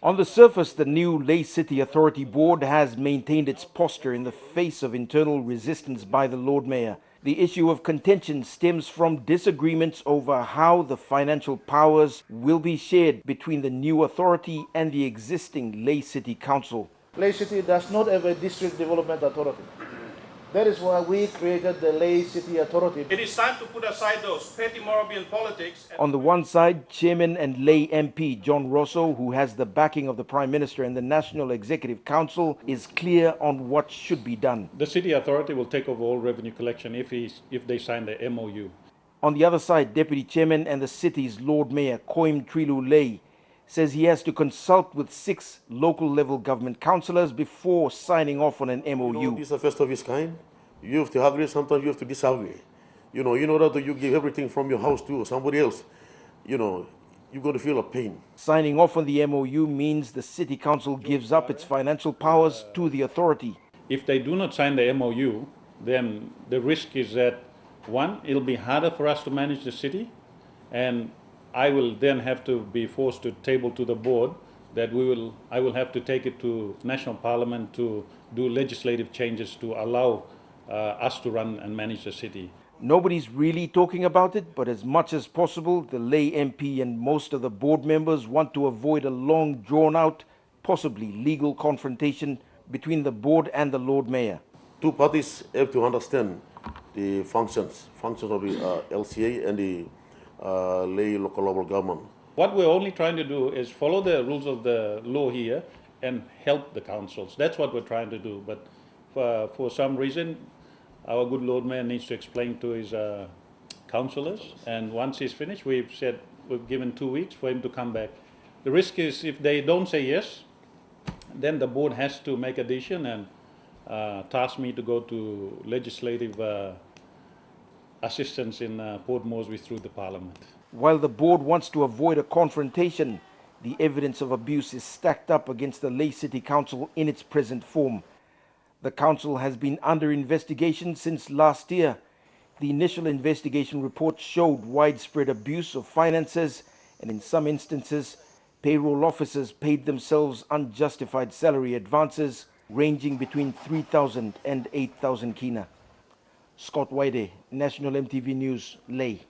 On the surface, the new Lae City Authority Board has maintained its posture in the face of internal resistance by the Lord Mayor. The issue of contention stems from disagreements over how the financial powers will be shared between the new authority and the existing Lae City Council. Lae City does not have a district development authority. That is why we created the Lae City Authority. It is time to put aside those petty Moravian politics. On the one side, Chairman and Lae MP John Rosso, who has the backing of the Prime Minister and the National Executive Council, is clear on what should be done. The city authority will take over all revenue collection if they sign the MOU. On the other side, Deputy Chairman and the city's Lord Mayor Koim Trilu Lae says he has to consult with 6 local level government councillors before signing off on an MOU. This is the first of its kind. You have to agree, sometimes you have to disagree. In order that you give everything from your house to somebody else, you're going to feel a pain. Signing off on the MOU means the city council gives up its financial powers to the authority. If they do not sign the MOU, then the risk is that, one, it'll be harder for us to manage the city, and I will then have to be forced to table to the board that I will have to take it to National Parliament to do legislative changes to allow us to run and manage the city. Nobody's really talking about it, but as much as possible, the Lae MP and most of the board members want to avoid a long, drawn-out, possibly legal confrontation between the board and the Lord Mayor. 2 parties have to understand the functions of the LCA and the Lae local level government. What we're only trying to do is follow the rules of the law here and help the councils. That's what we're trying to do. But for some reason, our good Lord Mayor needs to explain to his councillors, and once he's finished, we've given 2 weeks for him to come back. The risk is if they don't say yes, then the board has to make a decision and task me to go to legislative assistance in Port Moresby through the Parliament. While the board wants to avoid a confrontation, the evidence of abuse is stacked up against the Lae City Council in its present form. The council has been under investigation since last year. The initial investigation report showed widespread abuse of finances, and in some instances, payroll officers paid themselves unjustified salary advances ranging between 3,000 and 8,000 kina. Scott Waide, National MTV News, Lae.